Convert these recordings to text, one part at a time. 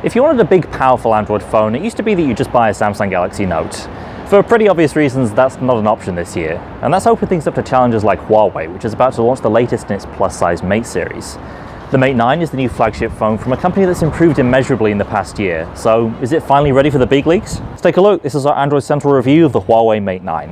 If you wanted a big, powerful Android phone, it used to be that you just buy a Samsung Galaxy Note. For pretty obvious reasons, that's not an option this year, and that's opened things up to challenges like Huawei, which is about to launch the latest in its plus-size Mate series. The Mate 9 is the new flagship phone from a company that's improved immeasurably in the past year, so is it finally ready for the big leagues? Let's take a look. This is our Android Central review of the Huawei Mate 9.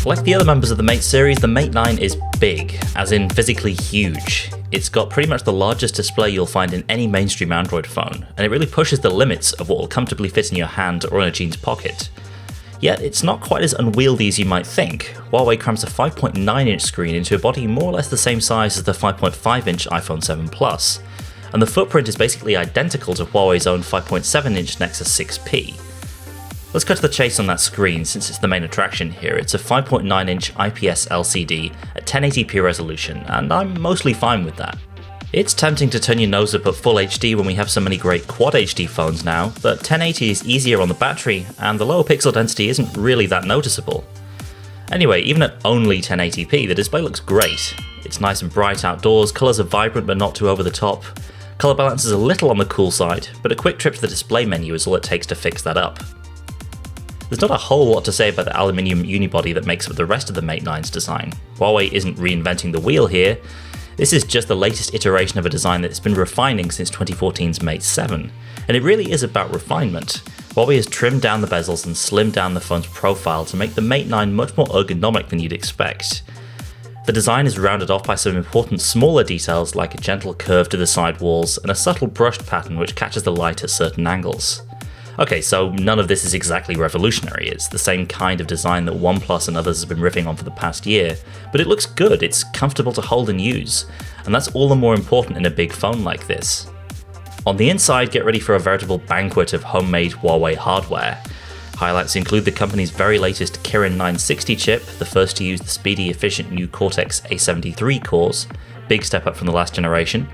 Like the other members of the Mate series, the Mate 9 is big, as in physically huge. It's got pretty much the largest display you'll find in any mainstream Android phone, and it really pushes the limits of what will comfortably fit in your hand or in a jeans pocket. Yet it's not quite as unwieldy as you might think. Huawei crams a 5.9-inch screen into a body more or less the same size as the 5.5-inch iPhone 7 Plus, and the footprint is basically identical to Huawei's own 5.7-inch Nexus 6P. Let's cut to the chase on that screen, since it's the main attraction here. It's a 5.9-inch IPS LCD at 1080p resolution, and I'm mostly fine with that. It's tempting to turn your nose up at Full HD when we have so many great Quad HD phones now, but 1080 is easier on the battery, and the lower pixel density isn't really that noticeable. Anyway, even at only 1080p, the display looks great. It's nice and bright outdoors, colours are vibrant but not too over the top. Colour balance is a little on the cool side, but a quick trip to the display menu is all it takes to fix that up. There's not a whole lot to say about the aluminium unibody that makes up the rest of the Mate 9's design. Huawei isn't reinventing the wheel here. This is just the latest iteration of a design that's been refining since 2014's Mate 7, and it really is about refinement. Huawei has trimmed down the bezels and slimmed down the phone's profile to make the Mate 9 much more ergonomic than you'd expect. The design is rounded off by some important smaller details like a gentle curve to the side walls and a subtle brushed pattern which catches the light at certain angles. Okay, so none of this is exactly revolutionary. It's the same kind of design that OnePlus and others have been riffing on for the past year, but it looks good, it's comfortable to hold and use, and that's all the more important in a big phone like this. On the inside, get ready for a veritable banquet of homemade Huawei hardware. Highlights include the company's very latest Kirin 960 chip, the first to use the speedy, efficient new Cortex A73 cores, big step up from the last generation.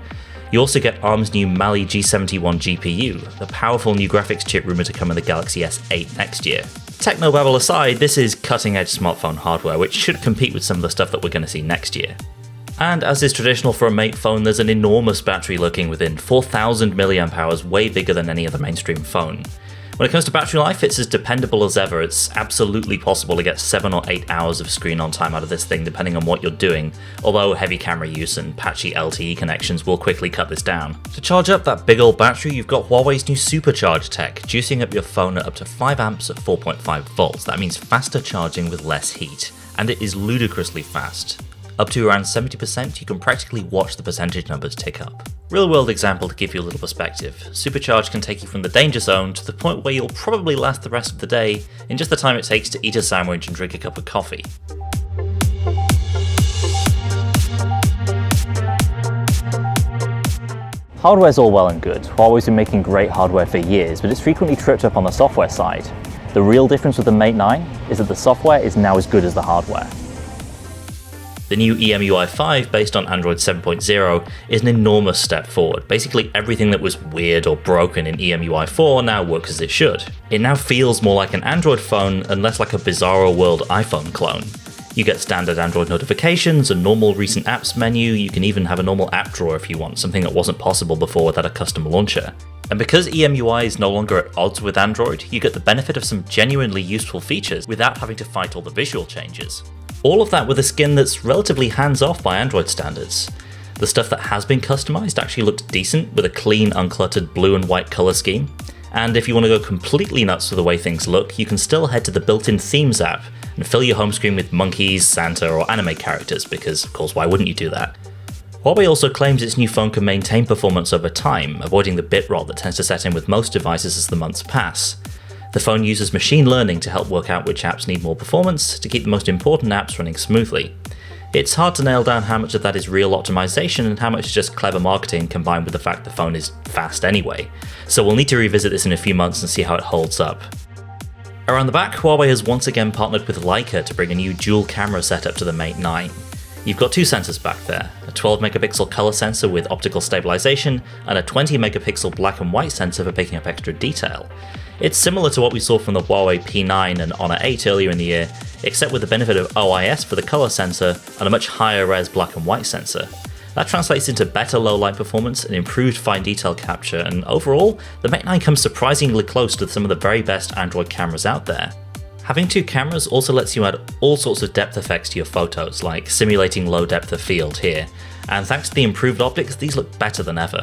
You also get ARM's new Mali G71 GPU, the powerful new graphics chip rumoured to come in the Galaxy S8 next year. Technobabble aside, this is cutting-edge smartphone hardware, which should compete with some of the stuff that we're going to see next year. And as is traditional for a Mate phone, there's an enormous battery lurking within, 4000 mAh, way bigger than any other mainstream phone. When it comes to battery life, it's as dependable as ever. It's absolutely possible to get 7 or 8 hours of screen on time out of this thing depending on what you're doing, although heavy camera use and patchy LTE connections will quickly cut this down. To charge up that big old battery, you've got Huawei's new supercharge tech, juicing up your phone at up to 5 amps at 4.5 volts. That means faster charging with less heat, and it is ludicrously fast. Up to around 70%, you can practically watch the percentage numbers tick up. Real world example to give you a little perspective. Supercharge can take you from the danger zone to the point where you'll probably last the rest of the day in just the time it takes to eat a sandwich and drink a cup of coffee. Hardware's all well and good. Huawei's been making great hardware for years, but it's frequently tripped up on the software side. The real difference with the Mate 9 is that the software is now as good as the hardware. The new EMUI 5, based on Android 7.0, is an enormous step forward. Basically everything that was weird or broken in EMUI 4 now works as it should. It now feels more like an Android phone and less like a bizarro world iPhone clone. You get standard Android notifications, a normal recent apps menu, you can even have a normal app drawer if you want, something that wasn't possible before without a custom launcher. And because EMUI is no longer at odds with Android, you get the benefit of some genuinely useful features without having to fight all the visual changes. All of that with a skin that's relatively hands-off by Android standards. The stuff that has been customized actually looks decent with a clean, uncluttered blue and white color scheme. And if you want to go completely nuts with the way things look, you can still head to the built-in Themes app and fill your home screen with monkeys, Santa, or anime characters, because of course why wouldn't you do that? Huawei also claims its new phone can maintain performance over time, avoiding the bit rot that tends to set in with most devices as the months pass. The phone uses machine learning to help work out which apps need more performance to keep the most important apps running smoothly. It's hard to nail down how much of that is real optimization and how much is just clever marketing combined with the fact the phone is fast anyway, so we'll need to revisit this in a few months and see how it holds up. Around the back, Huawei has once again partnered with Leica to bring a new dual camera setup to the Mate 9. You've got two sensors back there, a 12 megapixel color sensor with optical stabilization and a 20 megapixel black and white sensor for picking up extra detail. It's similar to what we saw from the Huawei P9 and Honor 8 earlier in the year, except with the benefit of OIS for the color sensor and a much higher res black and white sensor. That translates into better low light performance and improved fine detail capture, and overall, the Mate 9 comes surprisingly close to some of the very best Android cameras out there. Having two cameras also lets you add all sorts of depth effects to your photos, like simulating low depth of field here, and thanks to the improved optics, these look better than ever.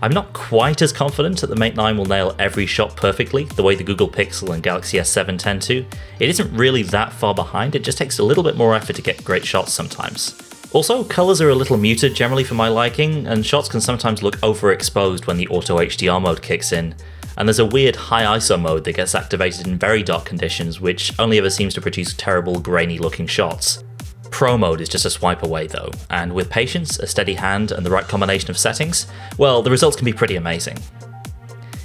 I'm not quite as confident that the Mate 9 will nail every shot perfectly, the way the Google Pixel and Galaxy S7 tend to. It isn't really that far behind, it just takes a little bit more effort to get great shots sometimes. Also, colours are a little muted generally for my liking, and shots can sometimes look overexposed when the Auto HDR mode kicks in. And there's a weird high ISO mode that gets activated in very dark conditions, which only ever seems to produce terrible grainy looking shots. Pro mode is just a swipe away though, and with patience, a steady hand, and the right combination of settings, well, the results can be pretty amazing.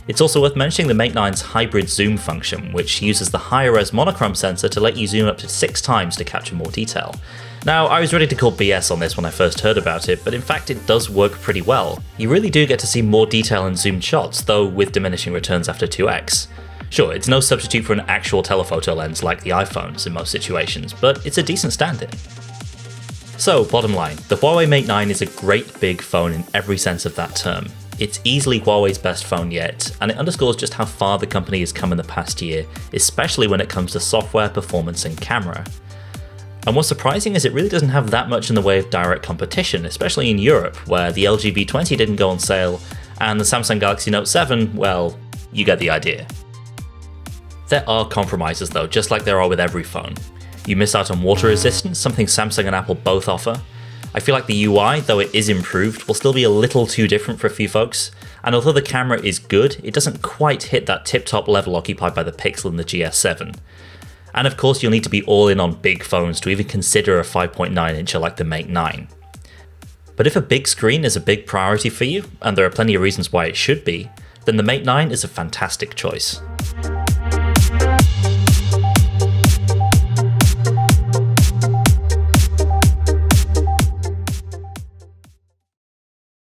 It's also worth mentioning the Mate 9's hybrid zoom function, which uses the higher res monochrome sensor to let you zoom up to 6 times to capture more detail. Now, I was ready to call BS on this when I first heard about it, but in fact it does work pretty well. You really do get to see more detail in zoomed shots, though with diminishing returns after 2x. Sure, it's no substitute for an actual telephoto lens like the iPhones in most situations, but it's a decent stand-in. So, bottom line, the Huawei Mate 9 is a great big phone in every sense of that term. It's easily Huawei's best phone yet, and it underscores just how far the company has come in the past year, especially when it comes to software, performance, and camera. And what's surprising is it really doesn't have that much in the way of direct competition, especially in Europe, where the LG V20 didn't go on sale, and the Samsung Galaxy Note 7, well, you get the idea. There are compromises though, just like there are with every phone. You miss out on water resistance, something Samsung and Apple both offer. I feel like the UI, though it is improved, will still be a little too different for a few folks, and although the camera is good, it doesn't quite hit that tip-top level occupied by the Pixel and the GS7. And of course you'll need to be all in on big phones to even consider a 5.9-incher like the Mate 9. But if a big screen is a big priority for you, and there are plenty of reasons why it should be, then the Mate 9 is a fantastic choice.